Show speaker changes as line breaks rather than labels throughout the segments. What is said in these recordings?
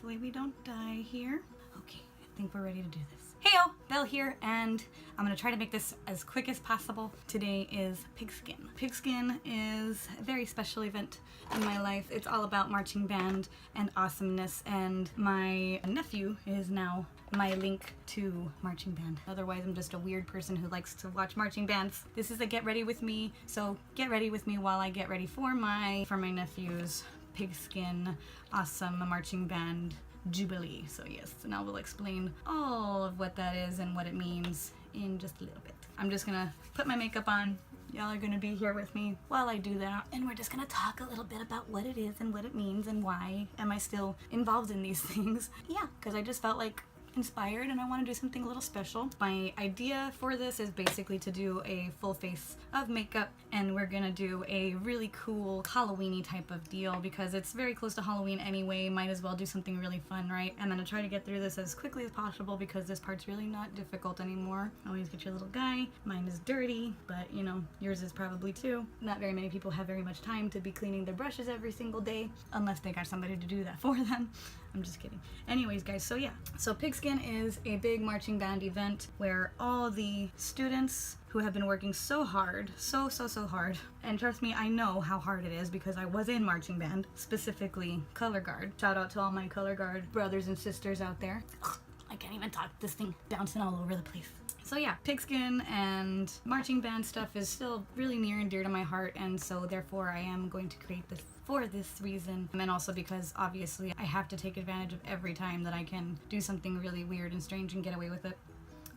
Hopefully we don't die here. Okay, I think we're ready to do this. Heyo, Belle here, and I'm gonna try to make this as quick as possible. Today is Pigskin. Pigskin is a very special event in my life. It's all about marching band and awesomeness, and my nephew is now my link to marching band. Otherwise, I'm just a weird person who likes to watch marching bands. This is a get ready with me, so get ready with me while I get ready for my nephew's Pigskin awesome marching band Jubilee. So yes, so now we'll explain all of what that is and what it means in just a little bit. I'm just gonna put my makeup on. Y'all are gonna be here with me while I do that, and we're just gonna talk a little bit about what it is and what it means and why am I still involved in these things. Yeah, because I just felt like inspired and I want to do something a little special. My idea for this is basically to do a full face of makeup, and we're gonna do a really cool Halloween-y type of deal because it's very close to Halloween anyway. Might as well do something really fun, right? I'm gonna try to get through this as quickly as possible because this part's really not difficult anymore. Always get your little guy. Mine is dirty, but you know, yours is probably too. Not very many people have very much time to be cleaning their brushes every single day unless they got somebody to do that for them. I'm just kidding. Anyways, guys, so yeah. So Pigskin is a big marching band event where all the students who have been working so hard, so hard, and trust me, I know how hard it is because I was in marching band, specifically color guard. Shout out to all my color guard brothers and sisters out there. Ugh, I can't even talk, this thing bouncing all over the place. So yeah, Pigskin and marching band stuff is still really near and dear to my heart, and so therefore I am going to create this for this reason, and also because obviously I have to take advantage of every time that I can do something really weird and strange and get away with it.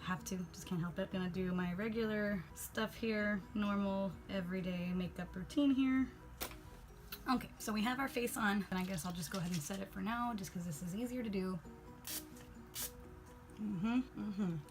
Have to, just can't help it. Gonna do my regular stuff here, normal everyday makeup routine here. Okay, so we have our face on, and I guess I'll just go ahead and set it for now just because this is easier to do.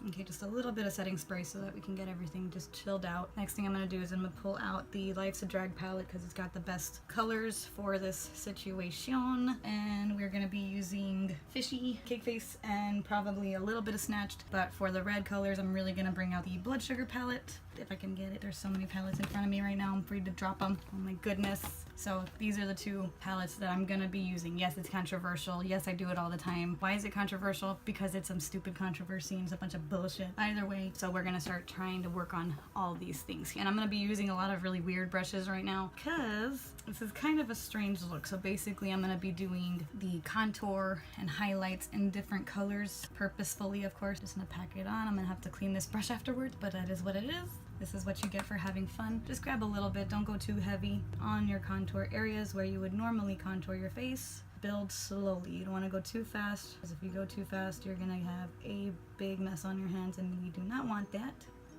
Okay, just a little bit of setting spray so that we can get everything just chilled out. Next thing I'm going to do is I'm going to pull out the Life's a Drag palette because it's got the best colors for this situation. And we're going to be using Fishy, Cake Face, and probably a little bit of Snatched. But for the red colors, I'm really going to bring out the Blood Sugar palette. If I can get it. There's so many palettes in front of me right now. I'm afraid to drop them. Oh my goodness. So these are the two palettes that I'm gonna be using. Yes, it's controversial. Yes, I do it all the time. Why is it controversial? Because it's some stupid controversy and it's a bunch of bullshit. Either way, so we're gonna start trying to work on all these things. And I'm gonna be using a lot of really weird brushes right now because this is kind of a strange look. So basically I'm gonna be doing the contour and highlights in different colors purposefully, of course. Just gonna pack it on. I'm gonna have to clean this brush afterwards, but that is what it is. This is what you get for having fun. Just grab a little bit, don't go too heavy on your contour areas where you would normally contour your face. Build slowly. You don't want to go too fast, because if you go too fast, you're gonna have a big mess on your hands, and we do not want that.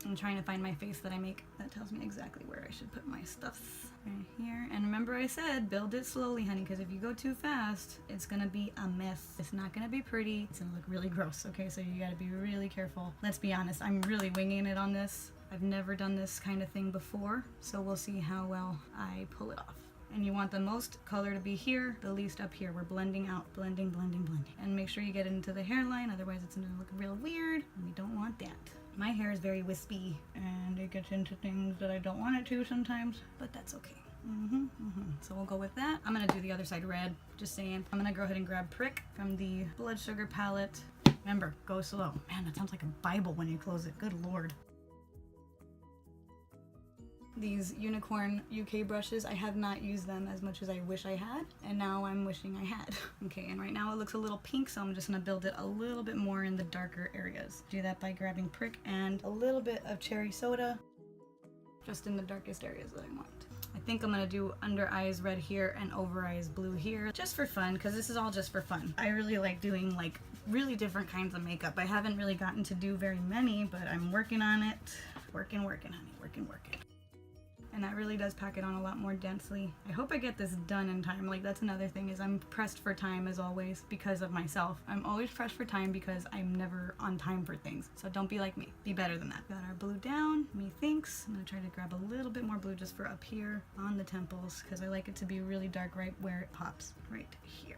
I'm trying to find my face that I make that tells me exactly where I should put my stuff. Right here. And remember I said, build it slowly, honey, because if you go too fast, it's gonna be a mess. It's not gonna be pretty. It's gonna look really gross, okay? So you gotta be really careful. Let's be honest, I'm really winging it on this. I've never done this kind of thing before, so we'll see how well I pull it off. And you want the most color to be here, the least up here. We're blending out, blending, blending, blending. And make sure you get it into the hairline, otherwise it's gonna look real weird, and we don't want that. My hair is very wispy, and it gets into things that I don't want it to sometimes, but that's okay. So we'll go with that. I'm gonna do the other side red, just saying. I'm gonna go ahead and grab Prick from the Blood Sugar palette. Remember, go slow. Man, that sounds like a Bible when you close it, good Lord. These Unicorn UK brushes, I have not used them as much as I wish I had, and now I'm wishing I had. Okay, and right now it looks a little pink, so I'm just gonna build it a little bit more in the darker areas. Do that by grabbing Prick and a little bit of cherry soda, just in the darkest areas that I want. I think I'm gonna do under eyes red here and over eyes blue here, just for fun, because this is all just for fun. I really like doing like really different kinds of makeup. I haven't really gotten to do very many, but I'm working on it. Working, honey, working. And that really does pack it on a lot more densely. I hope I get this done in time. Like, that's another thing, is I'm pressed for time as always because of myself. I'm always pressed for time because I'm never on time for things. So don't be like me. Be better than that. Got our blue down, methinks. I'm gonna try to grab a little bit more blue just for up here on the temples because I like it to be really dark right where it pops, right here.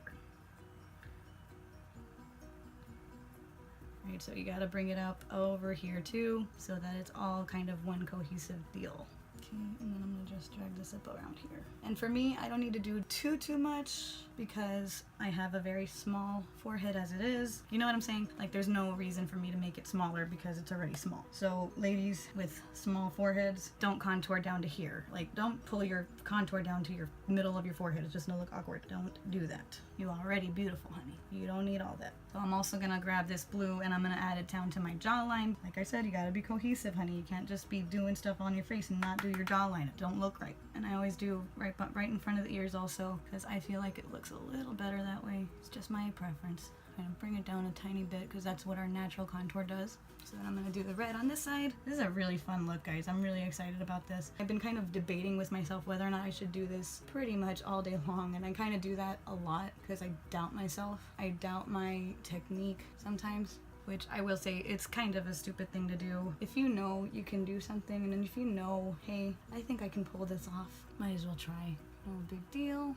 Right, so you gotta bring it up over here too so that it's all kind of one cohesive deal. Okay, and then I'm gonna just drag this up around here. And for me, I don't need to do too much because I have a very small forehead as it is. You know what I'm saying? Like, there's no reason for me to make it smaller because it's already small. So ladies with small foreheads, don't contour down to here. Like, don't pull your contour down to your middle of your forehead. It's just gonna look awkward. Don't do that. You're already beautiful, honey. You don't need all that. So I'm also gonna grab this blue and I'm gonna add it down to my jawline. Like I said, you gotta be cohesive, honey. You can't just be doing stuff on your face and not do your jawline. It don't look right. And I always do right in front of the ears also, because I feel like it looks a little better that way. It's just my preference. I'm gonna bring it down a tiny bit because that's what our natural contour does. So then I'm gonna do the red on this side. This is a really fun look, guys. I'm really excited about this. I've been kind of debating with myself whether or not I should do this pretty much all day long, and I kind of do that a lot because I doubt myself. I doubt my technique sometimes, which I will say it's kind of a stupid thing to do. If you know you can do something, and then if you know, hey, I think I can pull this off, might as well try. No big deal.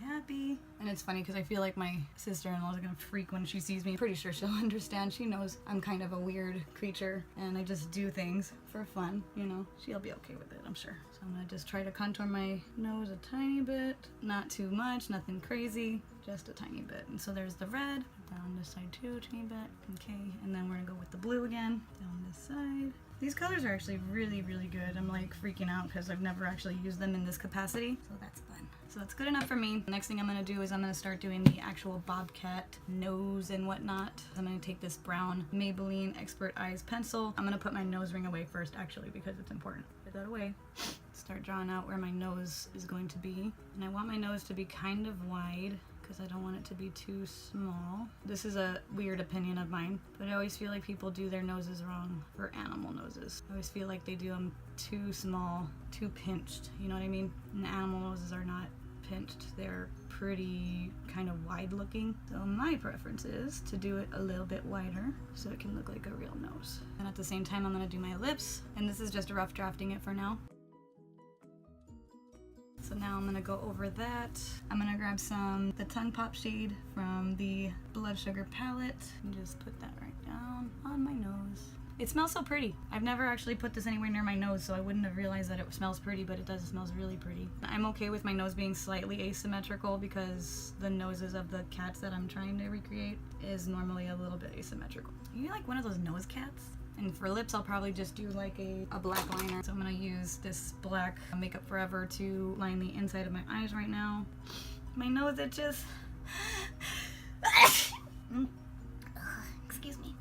Happy. And it's funny because I feel like my sister-in-law is gonna freak when she sees me. Pretty sure she'll understand. She knows I'm kind of a weird creature and I just do things for fun, you know. She'll be okay with it, I'm sure. So I'm gonna just try to contour my nose a tiny bit. Not too much, nothing crazy, just a tiny bit. And so there's the red. Down this side too, a tiny bit. Okay, and then we're gonna go with the blue again. Down this side. These colors are actually really good. I'm like freaking out because I've never actually used them in this capacity, so that's fun. So that's good enough for me. The next thing I'm gonna do is I'm gonna start doing the actual Bobcat nose and whatnot. I'm gonna take this brown Maybelline Expert Eyes pencil. I'm gonna put my nose ring away first, actually, because it's important. Put that away. Start drawing out where my nose is going to be. And I want my nose to be kind of wide, because I don't want it to be too small. This is a weird opinion of mine, but I always feel like people do their noses wrong for animal noses. I always feel like they do them too small, too pinched, you know what I mean? And animal noses are not pinched, they're pretty kind of wide looking. So my preference is to do it a little bit wider so it can look like a real nose. And at the same time, I'm gonna do my lips, and this is just rough drafting it for now. So now I'm gonna go over that. I'm gonna grab the Tongue Pop shade from the Blood Sugar palette and just put that right down on my nose. It smells so pretty. I've never actually put this anywhere near my nose, so I wouldn't have realized that it smells pretty, but it does. It smells really pretty. I'm okay with my nose being slightly asymmetrical because the noses of the cats that I'm trying to recreate is normally a little bit asymmetrical. You're like one of those nose cats? And for lips, I'll probably just do like a black liner. So I'm gonna use this black Makeup Forever to line the inside of my eyes right now. My nose itches. Excuse me.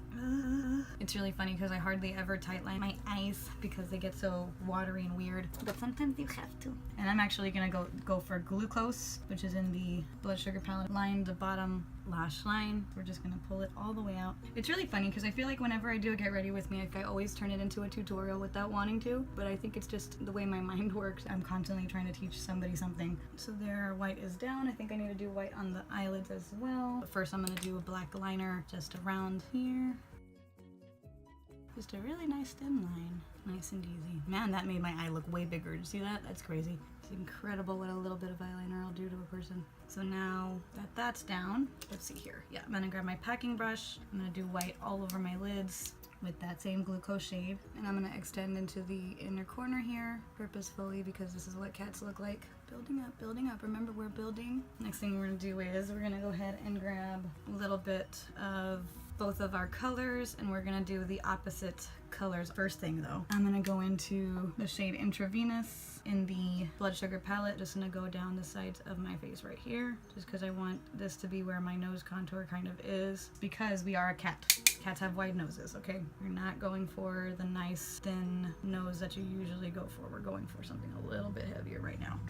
It's really funny because I hardly ever tight line my eyes because they get so watery and weird, but sometimes you have to. And I'm actually gonna go for Glucose, which is in the Blood Sugar palette. Line the bottom lash line. We're just gonna pull it all the way out. It's really funny because I feel like whenever I do a Get Ready With Me, I always turn it into a tutorial without wanting to, but I think it's just the way my mind works. I'm constantly trying to teach somebody something. So there, our white is down. I think I need to do white on the eyelids as well. But first I'm gonna do a black liner just around here. Just a really nice thin line. Nice and easy. Man, that made my eye look way bigger. Did you see that? That's crazy. It's incredible what a little bit of eyeliner will do to a person. So now that that's down, let's see here. Yeah, I'm gonna grab my packing brush. I'm gonna do white all over my lids with that same Glucose shade. And I'm gonna extend into the inner corner here purposefully because this is what cats look like. Building up. Remember, we're building. Next thing we're gonna do is we're gonna go ahead and grab a little bit of both of our colors, and we're gonna do the opposite colors. First thing though, I'm gonna go into the shade Intravenous in the Blood Sugar palette. Just gonna go down the sides of my face right here, just because I want this to be where my nose contour kind of is, because we are a cat. Cats have wide noses, okay? We're not going for the nice thin nose that you usually go for. We're going for something a little bit heavier right now.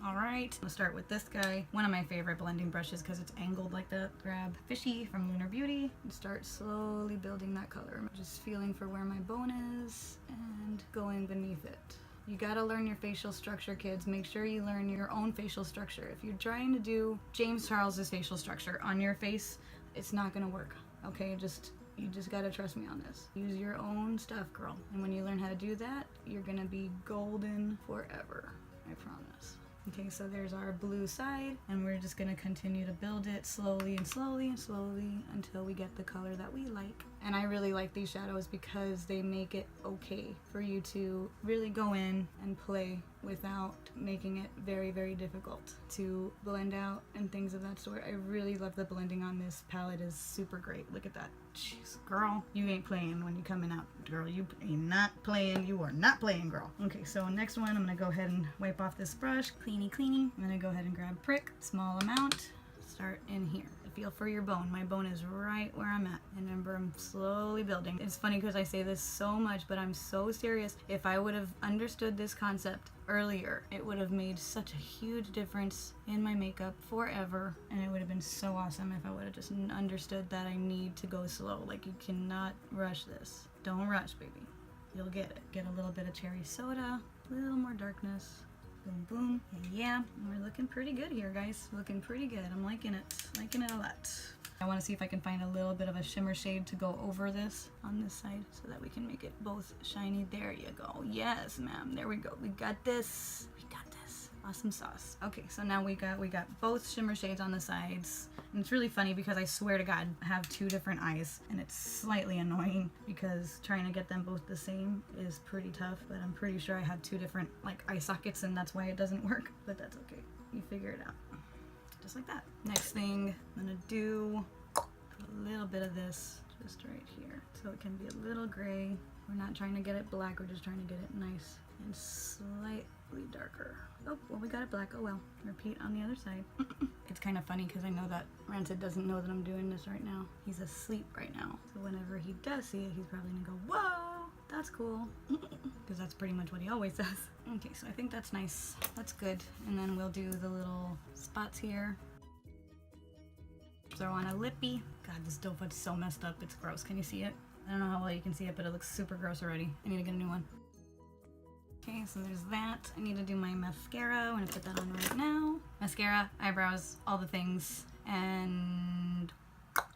All right, I'm gonna start with this guy. One of my favorite blending brushes because it's angled like that. Grab Fishy from Lunar Beauty and start slowly building that color. Just feeling for where my bone is and going beneath it. You gotta learn your facial structure, kids. Make sure you learn your own facial structure. If you're trying to do James Charles's facial structure on your face, it's not gonna work, okay? You just gotta trust me on this. Use your own stuff, girl. And when you learn how to do that, you're gonna be golden forever, I promise. Okay, so there's our blue side, and we're just gonna continue to build it slowly and slowly and slowly until we get the color that we like. And I really like these shadows because they make it okay for you to really go in and play without making it very, very difficult to blend out and things of that sort. I really love the blending on this palette, is super great. Look at that. Jeez, girl, you ain't playing when you coming out. Girl, you ain't not playing. You are not playing, girl. Okay, so next one, I'm gonna go ahead and wipe off this brush. Cleany, cleany. I'm gonna go ahead and grab prick, small amount. Start in here. Feel for your bone. My bone is right where I'm at. And remember, I'm slowly building. It's funny because I say this so much, but I'm so serious. If I would have understood this concept earlier, it would have made such a huge difference in my makeup forever. And it would have been so awesome if I would have just understood that I need to go slow. Like, you cannot rush this. Don't rush, baby. You'll get it. Get a little bit of cherry soda, a little more darkness. Boom, boom. Yeah, we're looking pretty good here, guys. Looking pretty good. I'm liking it. Liking it a lot. I want to see if I can find a little bit of a shimmer shade to go over this on this side so that we can make it both shiny. There you go. Yes, ma'am. There we go. We got this. We got this. Awesome sauce. Okay, so now we got both shimmer shades on the sides. And it's really funny because I swear to God, I have two different eyes, and it's slightly annoying because trying to get them both the same is pretty tough, but I'm pretty sure I have two different like eye sockets, and that's why it doesn't work, but that's okay. You figure it out. Just like that. Next thing I'm gonna do, put a little bit of this just right here so it can be a little gray. We're not trying to get it black, we're just trying to get it nice and slightly darker. Oh, well, we got it black. Oh well. Repeat on the other side. It's kind of funny because I know that Rancid doesn't know that I'm doing this right now. He's asleep right now. So whenever he does see it, he's probably gonna go, whoa, that's cool. Because that's pretty much what he always says. Okay, so I think that's nice. That's good. And then we'll do the little spots here. Throw on a lippy. God, this doe foot's so messed up. It's gross. Can you see it? I don't know how well you can see it, but it looks super gross already. I need to get a new one. Okay, so there's that. I need to do my mascara. I'm gonna put that on right now. Mascara, eyebrows, all the things. And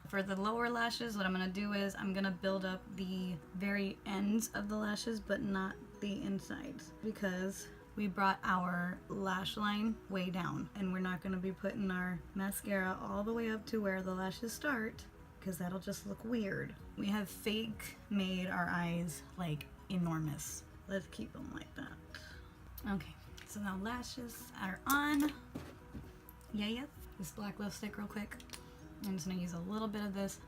for the lower lashes, what I'm gonna do is I'm gonna build up the very ends of the lashes, but not the insides, because we brought our lash line way down, and we're not gonna be putting our mascara all the way up to where the lashes start, because that'll just look weird. We have fake made our eyes like enormous. Let's keep them like that. Okay, so now lashes are on. Yeah. This black lipstick real quick. I'm just gonna use a little bit of this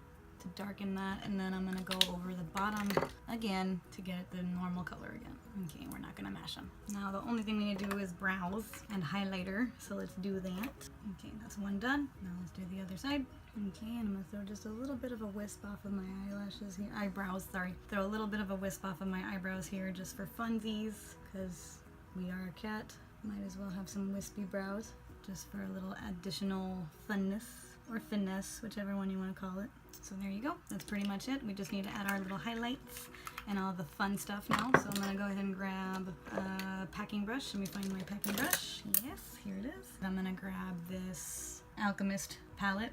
to darken that, and then I'm gonna go over the bottom again to get it the normal color again. Okay, we're not gonna mash them. Now the only thing we need to do is brows and highlighter, so let's do that. Okay, that's one done. Now let's do the other side. Okay, and I'm gonna throw just a little bit of a wisp off of my eyelashes here. Eyebrows, sorry. Throw a little bit of a wisp off of my eyebrows here just for funsies, because we are a cat. Might as well have some wispy brows, just for a little additional funness, or finesse, whichever one you want to call it. So there you go. That's pretty much it. We just need to add our little highlights and all the fun stuff now. So I'm gonna go ahead and grab a packing brush. Let me find my packing brush. Yes, here it is. I'm gonna grab this Alchemist palette.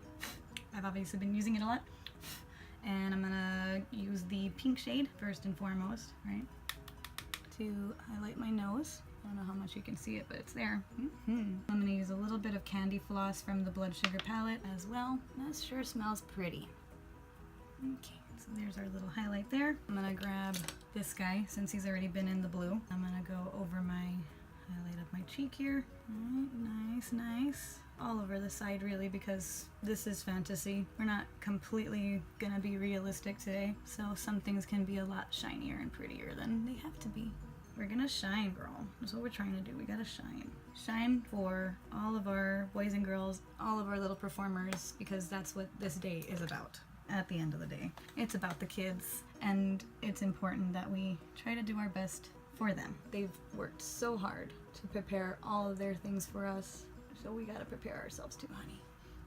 I've obviously been using it a lot. And I'm gonna use the pink shade first and foremost, right? To highlight my nose. I don't know how much you can see it, but it's there. I'm gonna use a little bit of candy floss from the Blood Sugar palette as well. That sure smells pretty. Okay, so there's our little highlight there. I'm gonna grab this guy since he's already been in the blue. I'm gonna go over my highlight of my cheek here. Nice, nice. All over the side really, because this is fantasy. We're not completely gonna be realistic today, so some things can be a lot shinier and prettier than they have to be. We're gonna shine, girl. That's what we're trying to do. We gotta shine. Shine for all of our boys and girls, all of our little performers, because that's what this day is about. At the end of the day, it's about the kids, and it's important that we try to do our best for them. They've worked so hard to prepare all of their things for us, so we gotta prepare ourselves too, honey.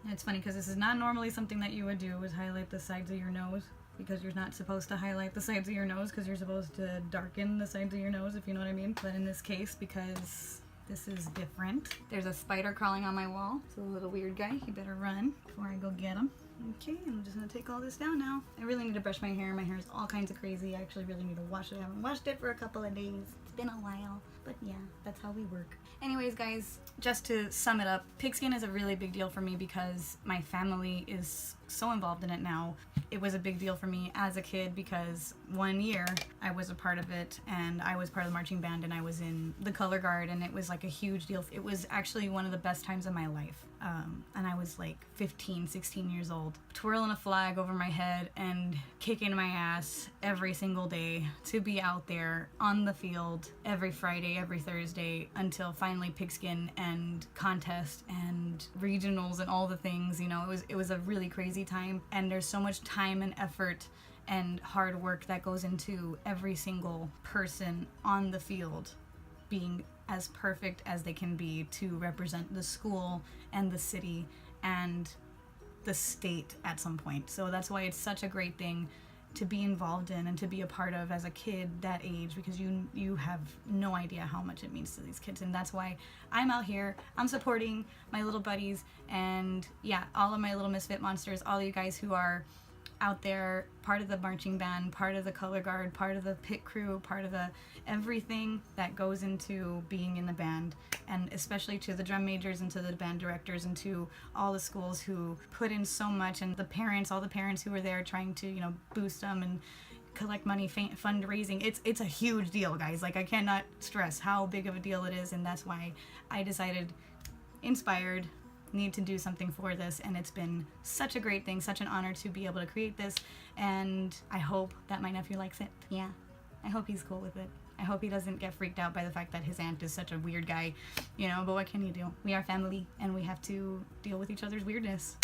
And it's funny because this is not normally something that you would do, is highlight the sides of your nose, because you're not supposed to highlight the sides of your nose, because you're supposed to darken the sides of your nose, if you know what I mean. But in this case, because this is different, there's a spider crawling on my wall. It's a little weird guy. He better run before I go get him. Okay, I'm just gonna take all this down now. I really need to brush my hair. My hair is all kinds of crazy. I actually really need to wash it. I haven't washed it for a couple of days. It's been a while. But yeah, that's how we work. Anyways, guys, just to sum it up, pigskin is a really big deal for me because my family is so involved in it now. It was a big deal for me as a kid because one year I was a part of it, and I was part of the marching band, and I was in the color guard, and it was like a huge deal. It was actually one of the best times of my life. And I was like 15, 16 years old, twirling a flag over my head and kicking my ass every single day to be out there on the field every Friday, every Thursday, until finally pigskin and contest and regionals and all the things. You know, it was a really crazy time, and there's so much time and effort and hard work that goes into every single person on the field being as perfect as they can be to represent the school and the city and the state at some point. So that's why it's such a great thing to be involved in and to be a part of as a kid that age, because you have no idea how much it means to these kids. And that's why I'm out here, I'm supporting my little buddies, and yeah, all of my little misfit monsters, all you guys who are out there, part of the marching band, part of the color guard, part of the pit crew, part of the everything that goes into being in the band, and especially to the drum majors and to the band directors and to all the schools who put in so much, and the parents, all the parents who were there trying to, you know, boost them and collect money, fundraising. It's a huge deal, guys. Like, I cannot stress how big of a deal it is, and that's why I decided, inspired, need to do something for this, and it's been such a great thing, such an honor to be able to create this, and I hope that my nephew likes it. Yeah, I hope he's cool with it. I hope he doesn't get freaked out by the fact that his aunt is such a weird guy, you know, but what can you do? We are family, and we have to deal with each other's weirdness.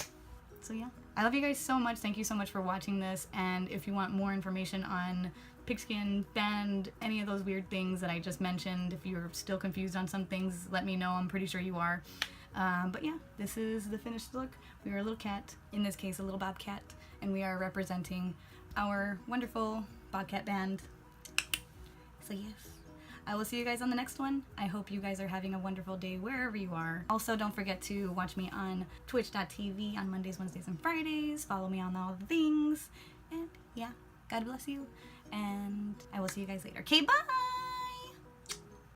So yeah, I love you guys so much. Thank you so much for watching this, and if you want more information on pigskin, band, any of those weird things that I just mentioned, if you're still confused on some things, let me know. I'm pretty sure you are. But yeah, this is the finished look. We are a little cat, in this case a little bobcat, and we are representing our wonderful Bobcat Band. So yes, I will see you guys on the next one. I hope you guys are having a wonderful day wherever you are. Also, don't forget to watch me on twitch.tv on Mondays, Wednesdays, and Fridays. Follow me on all the things. And yeah, God bless you. And I will see you guys later. Okay, bye!